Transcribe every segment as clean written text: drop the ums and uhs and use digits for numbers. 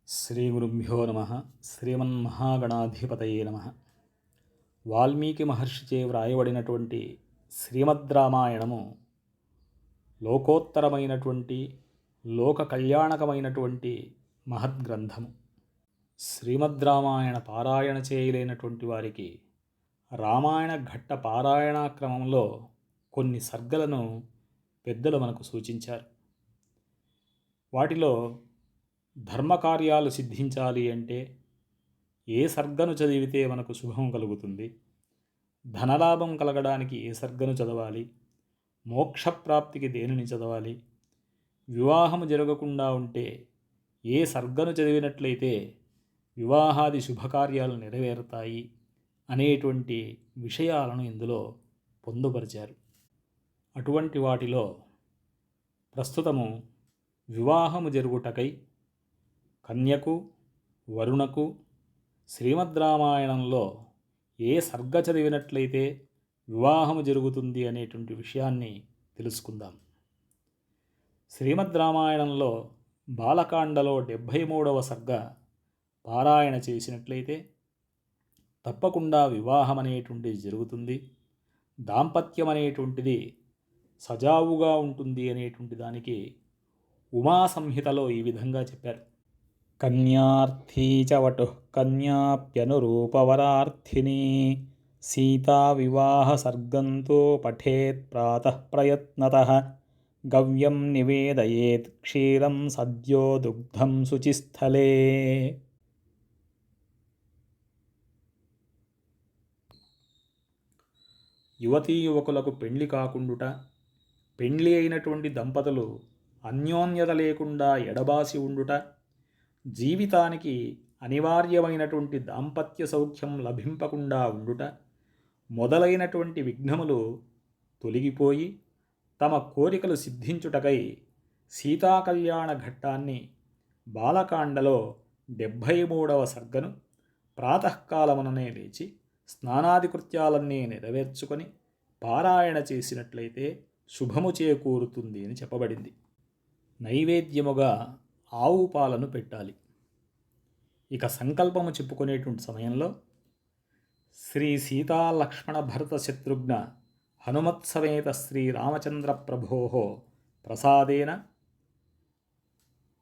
శ్రీగురుభ్యో నమ. శ్రీమన్మహాగణాధిపతయే నమ. వాల్మీకి మహర్షిచే వ్రాయబడినటువంటి శ్రీమద్ రామాయణము లోకోత్తరమైనటువంటి లోక కళ్యాణకమైనటువంటి మహద్గ్రంథము. శ్రీమద్ రామాయణ పారాయణ చేయలేనటువంటి వారికి రామాయణ ఘట్ట పారాయణ క్రమంలో కొన్ని సర్గలను పెద్దలు మనకు సూచించారు. వాటిలో ధర్మకార్యాలు సిద్ధించాలి అంటే ఏ సర్గను చదివితే మనకు శుభం కలుగుతుంది, ధనలాభం కలగడానికి ఏ సర్గను చదవాలి, మోక్షప్రాప్తికి దేనిని చదవాలి, వివాహము జరగకుండా ఉంటే ఏ సర్గను చదివినట్లయితే వివాహాది శుభకార్యాలు నెరవేరుతాయి అనేటువంటి విషయాలను ఇందులో పొందుపరిచారు. అటువంటి వాటిలో ప్రస్తుతము వివాహము జరుగుటకై కన్యకు వరుణకు శ్రీమద్ రామాయణంలో ఏ సర్గ చదివినట్లయితే వివాహము జరుగుతుంది అనేటువంటి విషయాన్ని తెలుసుకుందాం. శ్రీమద్ రామాయణంలో బాలకాండలో 73వ సర్గ పారాయణ చేసినట్లయితే తప్పకుండా వివాహం అనేటువంటిది జరుగుతుంది, దాంపత్యం అనేటువంటిది సజావుగా ఉంటుంది అనేటువంటి దానికి ఉమా సంహితలో ఈ విధంగా చెప్పారు. కన్యార్థీ చ వటుః కన్యాప్యనురూపవరార్థిని సీతా వివాహ సర్గంతో పఠేత్ ప్రాతః ప్రయత్నతః గవ్యం నివేదయేత్ క్షీరం సద్యో దుగ్ధం శుచిస్థలే. యువతీ యువకులకు పెండ్లి కాకుండుట, పెండ్లి అయినటువంటి దంపతులు అన్యోన్యత లేకుండా ఎడబాసి ఉండుట, జీవితానికి అనివార్యమైనటువంటి దాంపత్య సౌఖ్యం లభింపకుండా ఉండుట మొదలైనటువంటి విఘ్నములు తొలగిపోయి తమ కోరికలు సిద్ధించుటకై సీతాకళ్యాణ ఘట్టాన్ని బాలకాండలో 73వ సర్గను ప్రాతకాలముననే లేచి స్నానాది కృత్యాలన్నీ నెరవేర్చుకొని పారాయణ చేసినట్లయితే శుభము చేకూరుతుంది అని చెప్పబడింది. నైవేద్యముగా ఆవు పాలను పెట్టాలి. ఇక సంకల్పము చెప్పుకునేటువంటి సమయంలో శ్రీ సీతా లక్ష్మణ భరత శత్రుఘ్న హనుమత్సమేత శ్రీరామచంద్ర ప్రభో ప్రసాదేన,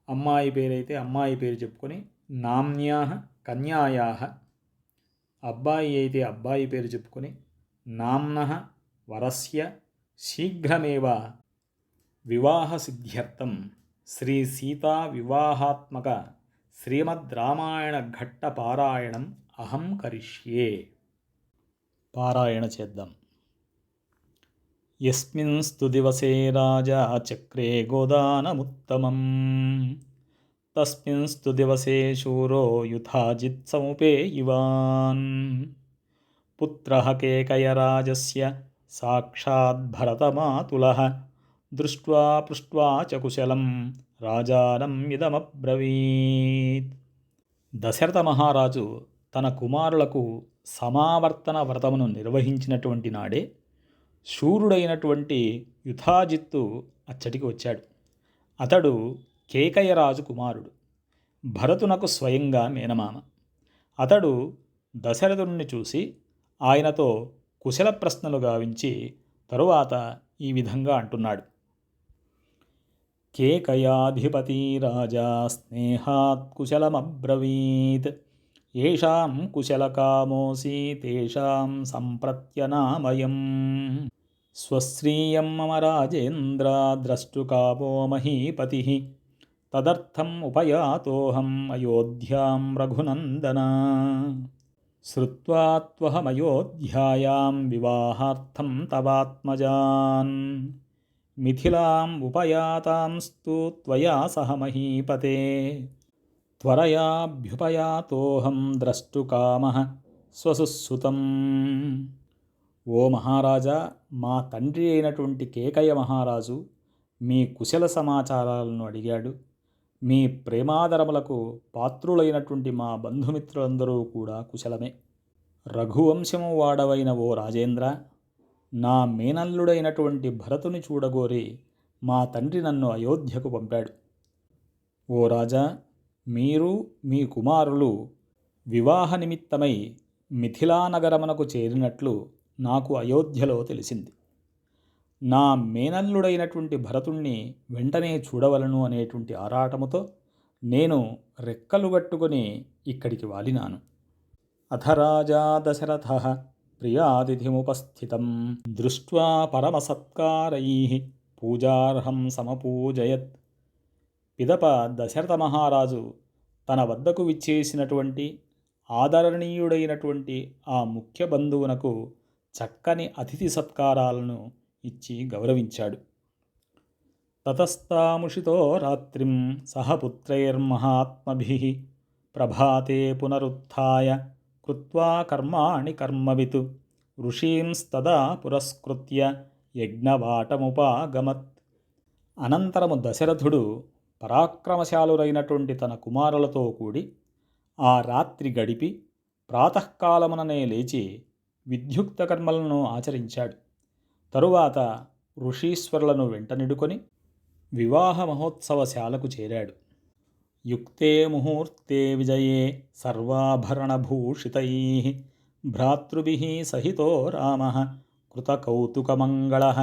అమ్మాయి పేరైతే అమ్మాయి పేరు చెప్పుకొని నామ్న్యా కన్యాయా, అబ్బాయి అయితే అబ్బాయి పేరు చెప్పుకొని నామ్నః వరస్య శీఘ్రమేవ వివాహ సిద్ధ్యర్థం శ్రీ సీతా వివాహాత్మక శ్రీమద్ రామాయణ ఘట్ట పారాయణం అహం కరిష్యే. పారాయణ చేద్దాం. యస్మిన్స్తు దివసే రాజా చక్రే గోదానముత్తమం తస్మిన్స్తు దివసే శూరో యుధాజిత్ సముపేయివాన్ పుత్రః కేకయరాజస్య సాక్షాత్ భరతమాతులః దృష్ట్వా పృష్ట్వా చ కుశలం రాజానం ఇదమబ్రవీత్. దశరథ మహారాజు తన కుమారులకు సమావర్తన వ్రతమును నిర్వహించినటువంటి నాడే శూరుడైనటువంటి యుధాజిత్తు అచ్చటికి వచ్చాడు. అతడు కేకయరాజు కుమారుడు, భరతునకు స్వయంగా మేనమామ. అతడు దశరథుణ్ణి చూసి ఆయనతో కుశల ప్రశ్నలు గావించి తరువాత ఈ విధంగా అంటున్నాడు. కేకయాధిపతి రాజా స్నేహాత్ కుశలమబ్రవీత్ ఏషాం కుశలకామోసి తేషాం సంప్రత్యనామయం స్వశ్రీయం మమ రాజేంద్ర ద్రష్టుకామో మహీపతి తదర్థం ఉపయాతోహం అయోధ్యాం రఘునందన శ్రుత్వా త్వహమయోధ్యాయాం వివాహార్థం తవాత్మజాన్ మిథిలాం ఉపయాతాంస్తు త్వయా సహ మహీపతే త్వరయాభ్యుపయాతోహం ద్రష్టుకామః స్వసుసుతం. ఓ మహారాజా, మా తండ్రి అయినటువంటి కేకయ మహారాజు మీ కుశల సమాచారాలను అడిగాడు. మీ ప్రేమాదరములకు పాత్రులైనటువంటి మా బంధుమిత్రులందరూ కూడా కుశలమే. రఘువంశము వాడవైన ఓ రాజేంద్ర, నా మేనల్లుడైనటువంటి భరతుని చూడగోరి మా తండ్రి నన్ను అయోధ్యకు పంపాడు. ఓ రాజా, మీరు మీ కుమారులు వివాహ నిమిత్తమై మిథిలానగరమునకు చేరినట్లు నాకు అయోధ్యలో తెలిసింది. నా మేనల్లుడైనటువంటి భరతుణ్ణి వెంటనే చూడవలను అనేటువంటి ఆరాటముతో నేను రెక్కలు గట్టుకొని ఇక్కడికి వాలినాను. అథ రాజా దశరథః ప్రియాతిథిముపస్థితం దృష్ట్వా పరమసత్కారైః పూజార్హం సమపూజయత్. పిదప దశరథ మహారాజు తన వద్దకు విచ్చేసినటువంటి ఆదరణీయుడైనటువంటి ఆ ముఖ్య బంధువునకు చక్కని అతిథి సత్కారాలను ఇచ్చి గౌరవించాడు. తతస్తాముషితో రాత్రిం సహ పుత్రైర్మహాత్మభిః ప్రభాతే పునరుత్థాయ కృత్వా కర్మాణి కర్మవిత్ ఋషీంస్తదా పురస్కృత్య యజ్ఞవాటముపాగమత్. అనంతరము దశరథుడు పరాక్రమశాలురైనటువంటి తన కుమారులతో కూడి ఆ రాత్రి గడిపి ప్రాతకాలముననే లేచి విద్యుక్త కర్మలను ఆచరించాడు. తరువాత ఋషీశ్వరులను వెంటనిడుకొని వివాహ మహోత్సవశాలకు చేరాడు. యుక్తే ముహూర్తే విజయే సర్వాభరణభూషితైః భ్రాతృభిః సహితో రామః కృతకౌతుకమంగళః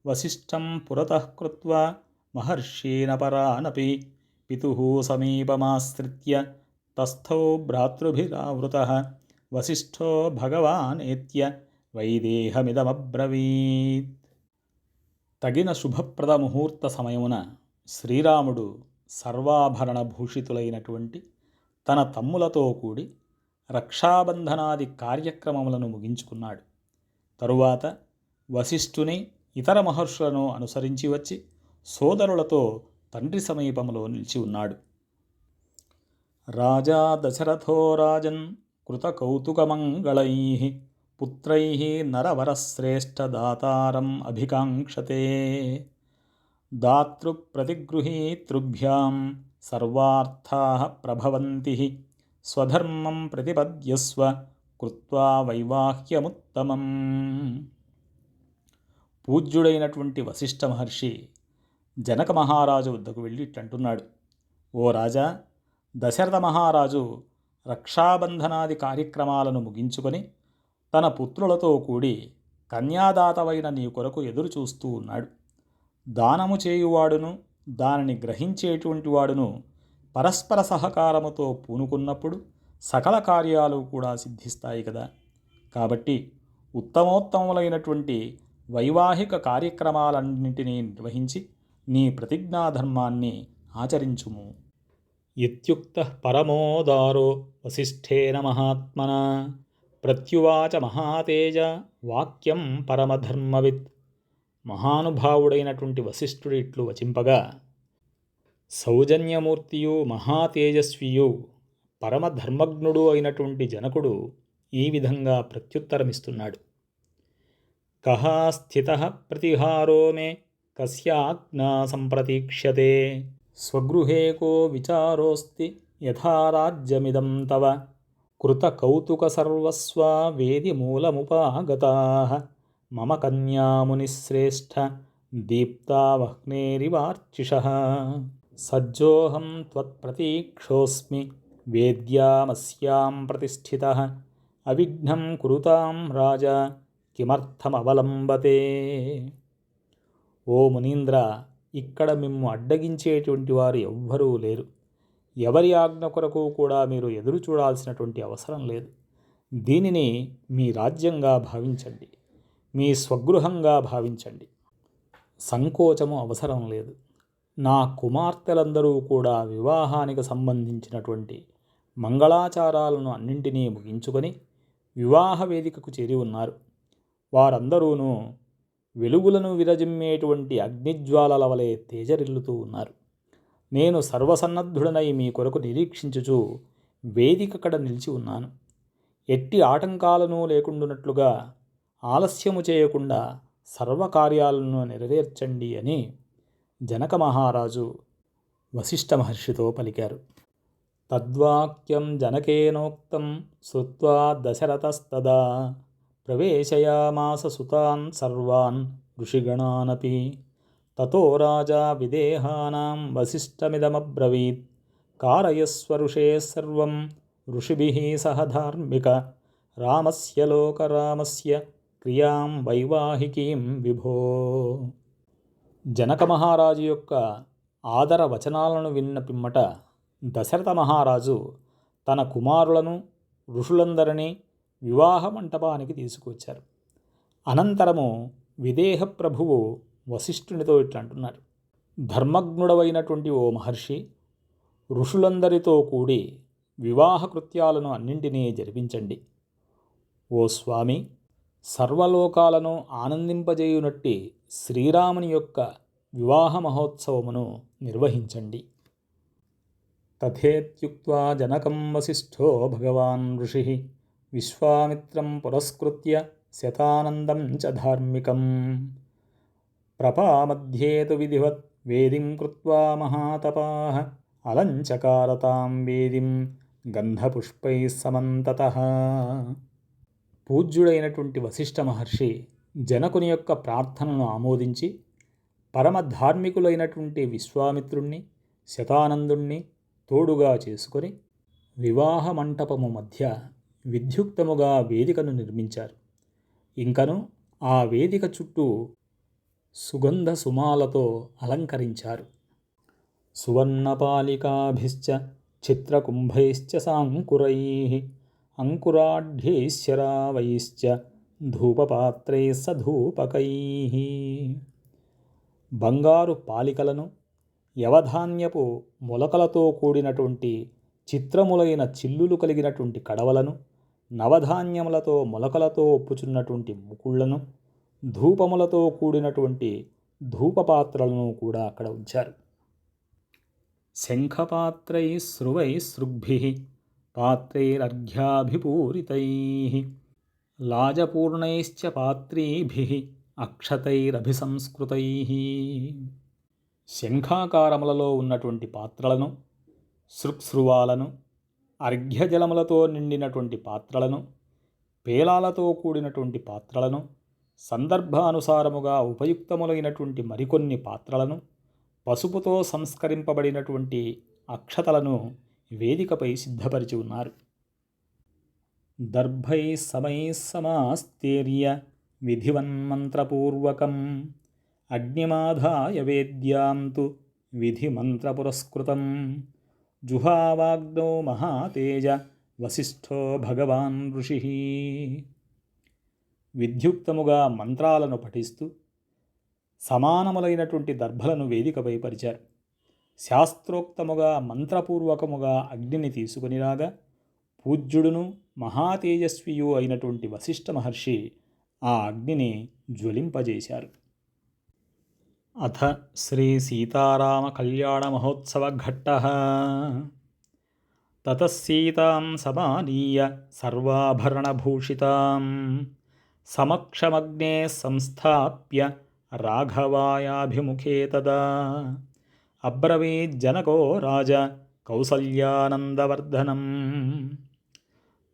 వసిష్ఠం పురతః కృత్వా మహర్షీన్ పరానపి పితుః సమీపమాశ్రిత్య తస్థౌ భ్రాతృభిరావృతః వసిష్ఠో భగవానేత్య వైదేహమిదమబ్రవీత్. తగిన శుభప్రద ముహూర్త సమయమున శ్రీరాముడు సర్వాభరణ భూషితులైనటువంటి తన తమ్ములతో కూడి రక్షాబంధనాది కార్యక్రమములను ముగించుకున్నాడు. తరువాత వశిష్ఠుని ఇతర మహర్షులను అనుసరించి వచ్చి సోదరులతో తండ్రి సమీపంలో నిలిచి ఉన్నాడు. రాజా దశరథో రాజన్ కృతకౌతుకమంగళైః పుత్రైః నరవరశ్రేష్ఠదాతారం అభికాంక్షతే దాతృప్రతిగృహీతృభ్యాం సర్వార్థాః ప్రభవంతి స్వధర్మం ప్రతిపద్యస్వ కృత్వా వైవాహ్యముత్తమం. పూజ్యుడైనటువంటి వశిష్ఠ మహర్షి జనక మహారాజు వద్దకు వెళ్ళి ఇట్టంటున్నాడు. ఓ రాజా, దశరథ మహారాజు రక్షాబంధనాది కార్యక్రమాలను ముగించుకొని తన పుత్రులతో కూడి కన్యాదాతవైన నీ కొరకు ఎదురు చూస్తూ ఉన్నాడు. దానము చేయువాడును దానిని గ్రహించేటువంటి వాడును పరస్పర సహకారముతో పూనుకున్నప్పుడు సకల కార్యాలు కూడా సిద్ధిస్తాయి కదా. కాబట్టి ఉత్తమోత్తములైనటువంటి వైవాహిక కార్యక్రమాలన్నింటినీ నిర్వహించి నీ ప్రతిజ్ఞాధర్మాన్ని ఆచరించుము. ఇత్యుక్తః పరమోదారో వసిష్ఠేన మహాత్మనా ప్రత్యువాచ మహాతేజ వాక్యం పరమధర్మవిత్. మహానుభావుడైనటువంటి వశిష్ఠుడు ఇట్లు వచింపగా సౌజన్యమూర్తియు మహాతేజస్వియు పరమధర్మజ్ఞుడు అయినటువంటి జనకుడు ఈ విధంగా ప్రత్యుత్తరమిస్తున్నాడు. కః స్థితః ప్రతిహారో మే కస్యాజ్ఞా సంప్రతీక్ష్యతే స్వగృహే కో విచారోస్తి యథా రాజ్యమిదం తవ కృతకౌతుక సర్వస్వా వేది మూలముపాగతాః మమ కన్యామునిశ్రేష్ఠ దీప్తావహ్నేరివార్చిషః సజ్జోహం త్వత్ప్రతీక్షోస్మి వేద్యామస్యాం ప్రతిష్ఠితః అవిఘ్నం కురుతాం రాజా కిమర్థమవలంబతే. ఓ మునీంద్ర, ఇక్కడ మిమ్ము అడ్డగించేటువంటి వారు ఎవ్వరూ లేరు. ఎవరి ఆజ్ఞ కొరకు కూడా మీరు ఎదురు చూడాల్సినటువంటి అవసరం లేదు. దీనిని మీ రాజ్యంగా భావించండి, మీ స్వగృహంగా భావించండి. సంకోచము అవసరం లేదు. నా కుమార్తెలందరూ కూడా వివాహానికి సంబంధించినటువంటి మంగళాచారాలను అన్నింటినీ ముగించుకొని వివాహ వేదికకు చేరి ఉన్నారు. వారందరూనూ వెలుగులను విరజిమ్మేటువంటి అగ్నిజ్వాలల వలె తేజరిల్లుతూ ఉన్నారు. నేను సర్వసన్నద్ధుడనై మీ కొరకు నిరీక్షించుచు వేదికక్కడ నిలిచి ఉన్నాను. ఎట్టి ఆటంకాలను లేకుండానట్లుగా ఆలస్యము చేయకుండా సర్వకార్యాలను నెరవేర్చండి అని జనక మహారాజు వశిష్ఠ మహర్షితో పలికారు. తద్వాక్యం జనకేనోక్తం శ్రుత్వా దశరథస్తదా ప్రవేశయామాస సుతాన్ సర్వాన్ ఋషిగణానపి తతో రాజా విదేహానాం వశిష్ఠమిదమబ్రవీత్ कारयस्व ऋषे सर्वं ऋषिभिः सह धार्मिक రామస్య లోకరామస్య క్రియాం వైవాహికీం విభో. జనక మహారాజు యొక్క ఆదర వచనాలను విన్న పిమ్మట దశరథ మహారాజు తన కుమారులను ఋషులందరినీ వివాహ మంటపానికి తీసుకువచ్చారు. అనంతరము విదేహ ప్రభువు వశిష్ఠునితో ఇట్లంటున్నారు: ధర్మజ్ఞుడవైనటువంటి ఓ మహర్షి, ఋషులందరితో కూడి వివాహ కృత్యాలను అన్నింటినీ జరిపించండి. ఓ స్వామి, సర్వలోకాలను ఆనందింపజేయునట్టి శ్రీరాముని యొక్క వివాహ మహోత్సవమును నిర్వహించండి. తథేత్యుక్త్వా జనకం వసిష్ఠో భగవాన్ ఋషి విశ్వామిత్రం పురస్కృత్య శతానందం చ ధార్మికం ప్రపామధ్యేతు విధివత్ వేదిం కృత్వా మహాతపాః అలంచకారతాం వేదిం గంధపుష్పైః సమంతతః. పూజ్యుడైనటువంటి వశిష్ఠ మహర్షి జనకుని యొక్క ప్రార్థనను ఆమోదించి పరమధార్మికులైనటువంటి విశ్వామిత్రుణ్ణి, శతానందుణ్ణి తోడుగా చేసుకొని వివాహ మంటపము మధ్య విద్యుక్తముగా వేదికను నిర్మించారు. ఇంకను ఆ వేదిక చుట్టూ సుగంధ సుమాలతో అలంకరించారు. సువర్ణపాలికాభిశ్చ చిత్రకుంభైశ్చ సాంకురైః అంకురాఢ్యైశ్చరావైశ్చ ధూపపాత్రైః సధూపకైః. బంగారు పాలికలను, యవధాన్యపు మొలకలతో కూడినటువంటి చిత్రములైన చిల్లులు కలిగినటువంటి కడవలను, నవధాన్యములతో మొలకలతో ఒప్పుచున్నటువంటి ముకుళ్లను, ధూపములతో కూడినటువంటి ధూపపాత్రలను కూడా అక్కడ ఉంచారు. శంఖపాత్రైః స్రువైః సృగ్భిః పాత్రైరర్ఘ్యాభిపూరితైః లాజపూర్ణైశ్చ పాత్రీభిః అక్షతైరభిసంస్కృతైః. శంఖాకారములలో ఉన్నటువంటి పాత్రలను, సృక్స్రువాలను, అర్ఘ్యజలములతో నిండినటువంటి పాత్రలను, పేలాలతో కూడినటువంటి పాత్రలను, సందర్భానుసారముగా ఉపయుక్తములైనటువంటి మరికొన్ని పాత్రలను, పసుపుతో సంస్కరింపబడినటువంటి అక్షతలను వేదికపై సిద్ధపరిచి ఉన్నారు. దర్భైః సమైః సమాస్తేర్య విధివన్మంత్రపూర్వకం అగ్నిమాధాయ వేద్యాం తు విధిమంత్రపురస్కృతం జుహావాగ్నో మహాతేజ వసిష్ఠో భగవాన్ ఋషిః. విద్యుక్తముగా మంత్రాలను పఠిస్తూ సమానములైనటువంటి దర్భలను వేదికపై పరిచారు. శాస్త్రోక్తముగా మంత్రపూర్వకముగా అగ్నిని తీసుకుని రాగా పూజ్యుడును మహాతేజస్వియు అయినటువంటి వశిష్ఠ మహర్షి ఆ అగ్నిని జ్వలింపజేశారు. అథ శ్రీ సీతారామ కళ్యాణ మహోత్సవ ఘట్టః. తతః సీతాం సమానీయ సర్వాభరణభూషితాం సమక్షమగ్నే సంస్థాప్య రాఘవాయాభిముఖే తదా అబ్రవీజ్జనకో రాజ కౌసల్యానందవర్ధనం.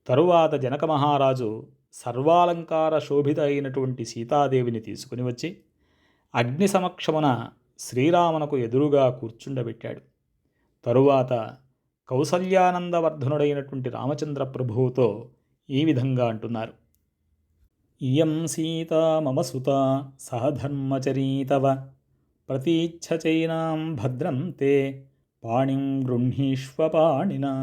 తరువాత జనక మహారాజు సర్వాలంకార శోభిత అయినటువంటి సీతాదేవిని తీసుకుని వచ్చి అగ్ని సమక్షమున శ్రీరామునకు ఎదురుగా కూర్చుండబెట్టాడు. తరువాత కౌసల్యానందవర్ధనుడైనటువంటి రామచంద్ర ప్రభువుతో ఈ విధంగా అంటున్నారు: ఇయం సీతా మమ సుతా సహధర్మచరీ తవ ప్రతీచ్ఛచైనాం భద్రం తే పాణిం గృహ్ణీష్వ పాణినా.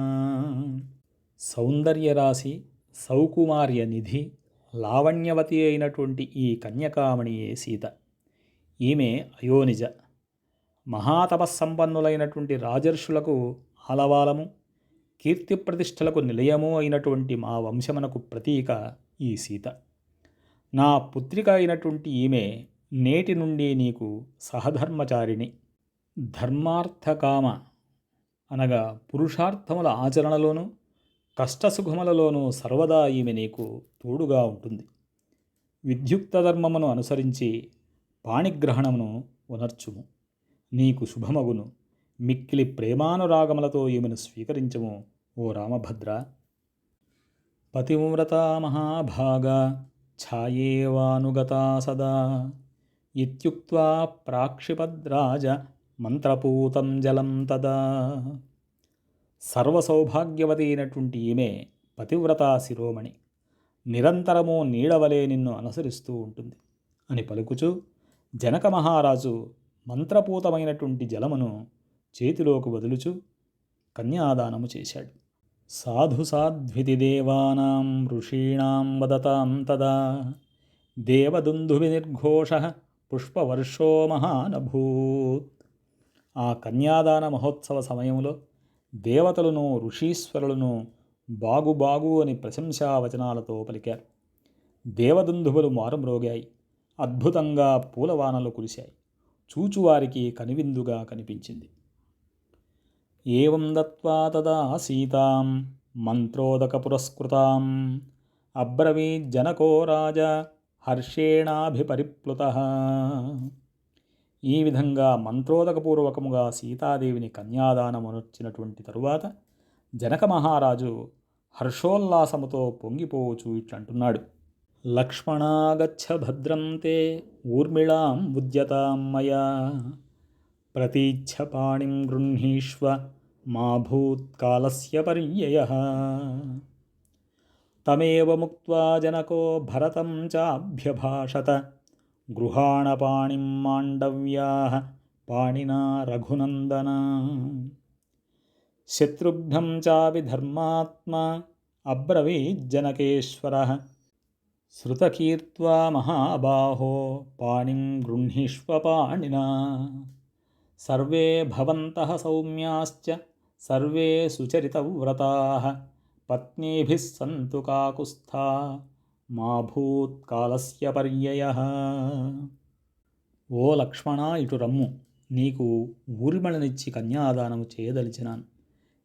సౌందర్యరాశి, సౌకుమార్య నిధి, లావణ్యవతి అయినటువంటి ఈ కన్యకామణియే సీత. ఈమె అయోనిజ. మహాతపస్సంపన్నులైనటువంటి రాజర్షులకు ఆలవాలము, కీర్తి ప్రతిష్టలకు నిలయము అయినటువంటి మా వంశమునకు ప్రతీక ఈ సీత. నా పుత్రిక అయినటువంటి ఈమె నేటి నుండి నీకు సహధర్మచారిణి. ధర్మార్థకామ అనగా పురుషార్థముల ఆచరణలోనూ కష్టసుఖములలోనూ సర్వదా ఈమె నీకు తోడుగా ఉంటుంది. విద్యుక్త ధర్మమును అనుసరించి పాణిగ్రహణమును ఉనర్చుము. నీకు శుభమగును. మిక్కిలి ప్రేమానురాగములతో ఈమెను స్వీకరించము ఓ రామభద్ర. పతివ్రతా మహాభాగా ఛాయేవానుగతా సదా ఇత్యుక్త్వా ప్రాక్షిపద్రాజ మంత్రపూతం జలం తదా. సర్వసౌభాగ్యవతి అయినటువంటి ఈమె పతివ్రతా శిరోమణి, నిరంతరము నీడవలే నిన్ను అనుసరిస్తూ ఉంటుంది అని పలుకుచూ జనక మహారాజు మంత్రపూతమైనటువంటి జలమును చేతిలోకి వదులుచు కన్యాదానము చేశాడు. సాధు సాధ్వితి దేవానాం ఋషీణాం వదతాం తదా దేవదుందుభినిర్ఘోష పుష్పవర్షో మహానభూత్. ఆ కన్యాదాన మహోత్సవ సమయంలో దేవతలను ఋషీశ్వరులను బాగు అని ప్రశంసావచనాలతో పలికారు. దేవదుందుభులు మారుమ్రోగాయి, అద్భుతంగా పూలవానలు కురిశాయి. చూచువారికి కనివిందుగా కనిపించింది. ఏవం దత్వా తదా సీతాం మంత్రోదక పురస్కృతాం అబ్రవీజ్జనకో రాజా హర్షేణాభిపరిప్లుతః. ఈ విధంగా మంత్రోదకపూర్వకముగా సీతాదేవిని కన్యాదానమునర్చినటువంటి తరువాత జనక మహారాజు హర్షోల్లాసముతో పొంగిపోవచ్చు ఇట్లంటున్నాడు. లక్ష్మణాగచ్చ భద్రం తే ఊర్మిళాం ఉద్యతాం మయా ప్రతీచ్ఛ పాణిం గృహ్ణీష్వ మా భూత్కాలస్య పర్యయః. తమేవ ముక్త్వా జనకో భరతం చాభ్యభాషత గృహాణ పాణిం మాండవ్యాః పాణినా రఘునందన. శత్రుఘ్నం చాపి ధర్మాత్మా అబ్రవీజ్జనకేశ్వరః శృతకీర్త్వా మహాబాహో పాణిం గృహ్ణీష్వ పాణినా. సర్వే భవంతః సౌమ్యాశ్చ సర్వే సుచరితవ్రతాః పత్నీభిః సంతు కాకుస్థా మా భూత్కాలస్య పర్యయః. ఓ లక్ష్మణ, ఇటు రమ్ము, నీకు ఊర్మిళనిచ్చి కన్యాదానము చేయదలిచినాను.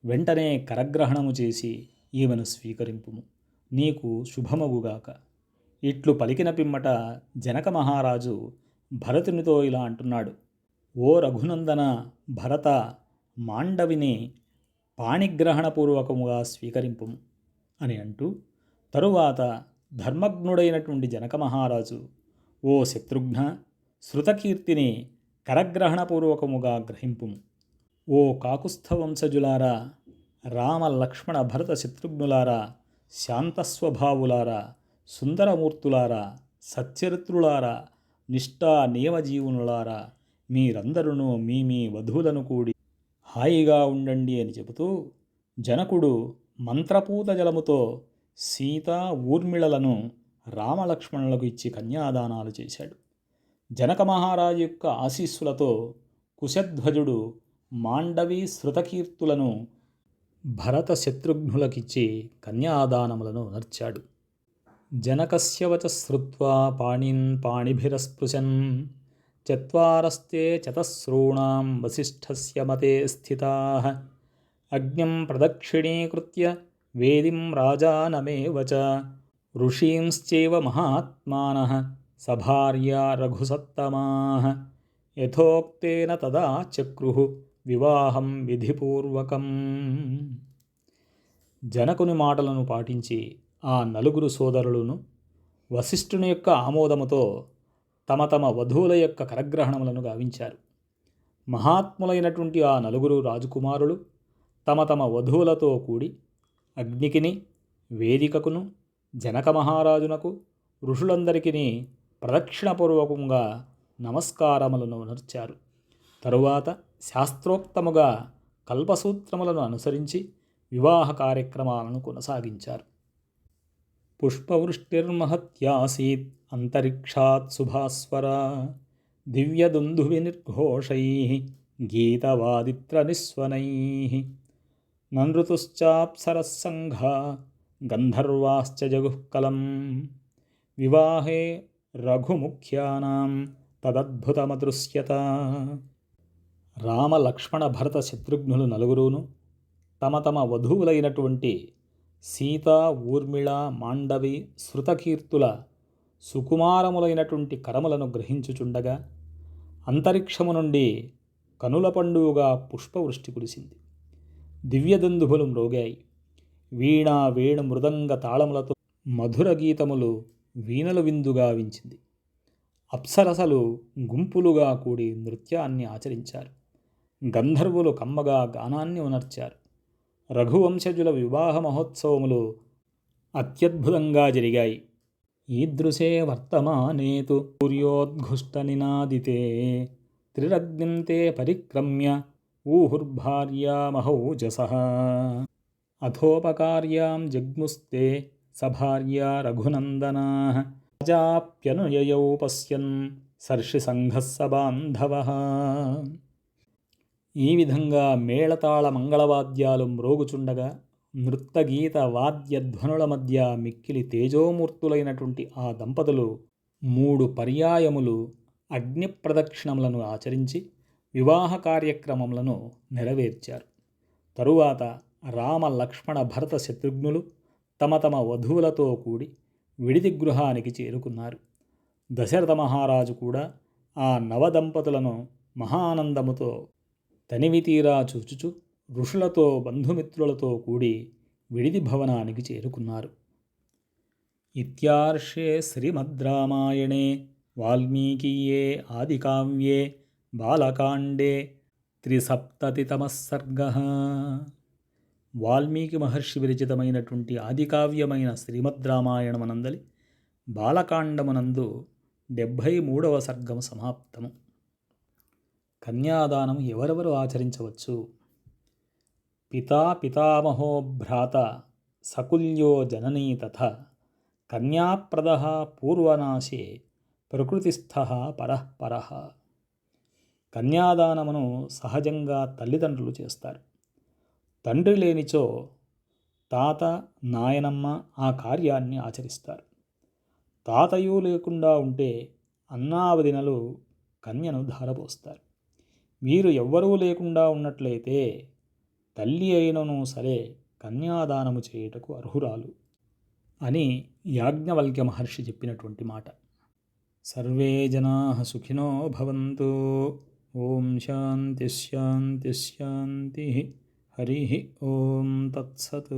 వెంటనే కరగ్రహణము చేసి ఈమెను స్వీకరింపుము, నీకు శుభమగుగాక. ఇట్లు పలికిన పిమ్మట జనక మహారాజు భరతునితో ఇలా అంటున్నాడు. ఓ రఘునందన భరత, మాండవిని పాణిగ్రహణపూర్వకముగా స్వీకరింపుము అని అంటూ తరువాత ధర్మజ్ఞుడైనటువంటి జనక మహారాజు, ఓ శత్రుఘ్న, శృతకీర్తిని కరగ్రహణపూర్వకముగా గ్రహింపుము. ఓ కాకుస్థ వంశజులారా, రామ లక్ష్మణ భరత శత్రుఘ్నులారా, శాంతస్వభావులారా, సుందరమూర్తులారా, సచ్చరిత్రులారా, నిష్ఠా నియమజీవునులారా, మీరందరూ మీ వధువులను కూడి హాయిగా ఉండండి అని చెబుతూ జనకుడు మంత్రపూత జలముతో సీత ఊర్మిళలను రామలక్ష్మణులకు ఇచ్చి కన్యాదానాలు చేశాడు. జనక మహారాజు యొక్క ఆశీస్సులతో కుశధ్వజుడు మాండవి శృతకీర్తులను భరత శత్రుఘ్నులకిచ్చి కన్యాదానములను నర్చాడు. జనకస్య వచ శ్రుత్వా పాణిన్ పాణిభిరస్పృశన్ చత్వారస్తే చతస్రూణాం వసిష్ఠస్య మతే స్థితాః అగ్నిం ప్రదక్షిణీకృత్య వేదిం రాజానమేవ చ ఋషీంశ్చైవ మహాత్మానః సభార్యా రఘుసత్తమాః యథోక్తేన తదా చక్రుః వివాహం విధిపూర్వకం. జనకుని మాటలను పాటించి ఆ నలుగురు సోదరులను వశిష్ఠుని యొక్క ఆమోదముతో తమ తమ వధువుల యొక్క కరగ్రహణములను గావించారు. మహాత్ములైనటువంటి ఆ నలుగురు రాజకుమారులు తమ తమ వధువులతో కూడి అగ్నికిని, వేదికకును, జనక మహారాజునకు, ఋషులందరికీ ప్రదక్షిణపూర్వకంగా నమస్కారములను నర్చారు. తరువాత శాస్త్రోక్తముగా కల్పసూత్రములను అనుసరించి వివాహ కార్యక్రమాలను కొనసాగించారు. పుష్పవృష్టిర్మహత్యాసీత్ అంతరిక్షాత్ శుభాస్వరా దివ్యదుందుభినిర్ఘోషైః గీతవాదిత్రనిస్వనైః ననృతుశ్చాప్సరస్సంఘా గంధర్వాశ్చ జగుఃకలం వివాహే రఘుముఖ్యానాం తదద్భుతమదృశ్యత. రామ లక్ష్మణ భరత శత్రుఘ్నులు నలుగురును తమ తమ వధువులైనటువంటి సీత, ఊర్మిళ, మాండవి, శృతకీర్తుల సుకుమారములైనటువంటి కరములను గ్రహించుచుండగా అంతరిక్షము నుండి కనుల పండువుగా పుష్పవృష్టి కురిసింది. దివ్యదుందుభులు మ్రోగాయి. వీణ, వేణు, మృదంగ తాళములతో మధుర గీతములు వీణలు విందుగా వించింది. అప్సరసలు గుంపులుగా కూడి నృత్యాన్ని ఆచరించారు. గంధర్వులు కమ్మగా గానాన్ని ఉనర్చారు. రఘువంశజుల వివాహ మహోత్సవములు అత్యద్భుతంగా జరిగాయి. ఈదృశే వర్తమానేతు సూర్యోద్ఘుష్టనినాదితే త్రిరగ్నిం తే పరిక్రమ్య ఊహుర్భార్యామహౌజసః అథోపకార్యాం జగ్ముస్తే సభార్యా రఘునందనాః రాజాప్యనుయయౌ పశ్యన్ సర్షిసంఘః సబాంధవః. ఈ విధంగా మేళతాళ మంగళవాద్యాలు మ్రోగుచుండగా నృత్తగీత వాద్యధ్వనుల మధ్య మిక్కిలి తేజోమూర్తులైనటువంటి ఆ దంపతులు 3 పర్యాయములు అగ్ని ప్రదక్షిణములను ఆచరించి వివాహ కార్యక్రమములను నెరవేర్చారు. తరువాత రామ లక్ష్మణ భరత శత్రుఘ్నులు తమ తమ వధువులతో కూడి విడిది గృహానికి చేరుకున్నారు. దశరథ మహారాజు కూడా ఆ నవదంపతులను మహానందముతో తనివి తీరా చూచుచు ఋషులతో బంధుమిత్రులతో కూడి విడిది భవనానికి చేరుకున్నారు. ఇత్యార్షే శ్రీమద్రామాయణే వాల్మీకీయే ఆదికావ్యే బాలకాండే 370తమః సర్గః. వాల్మీకి మహర్షి విరచితమైనటువంటి ఆదికావ్యమైన శ్రీమద్రామాయణమనందలి బాలకాండమునందు 73వ సర్గము సమాప్తము. కన్యాదానం ఎవరెవరు ఆచరించవచ్చు? పితా పితామహో భ్రాత సకుల్యో జననీ తథా కన్యాప్రదః పూర్వనాశే ప్రకృతిస్థః పరఃపరః. కన్యాదానమును సహజంగా తల్లిదండ్రులు చేస్తారు. తండ్రి లేనిచో తాత నాయనమ్మ ఆ కార్యాన్ని ఆచరిస్తారు. తాతయ్య లేకుండా ఉంటే అన్నావదినలు కన్యను ధారపోస్తారు. వీరు ఎవ్వరూ లేకుండా ఉన్నట్లయితే తల్లి అయినను సరే కన్యాదానము చేయుటకు అర్హురాలు అని యాజ్ఞవల్క్య మహర్షి చెప్పినటువంటి మాట. సర్వే జనాః సుఖినో భవంతు. ఓం శాంతి శాంతి శాంతి. హరి ఓం తత్సత్.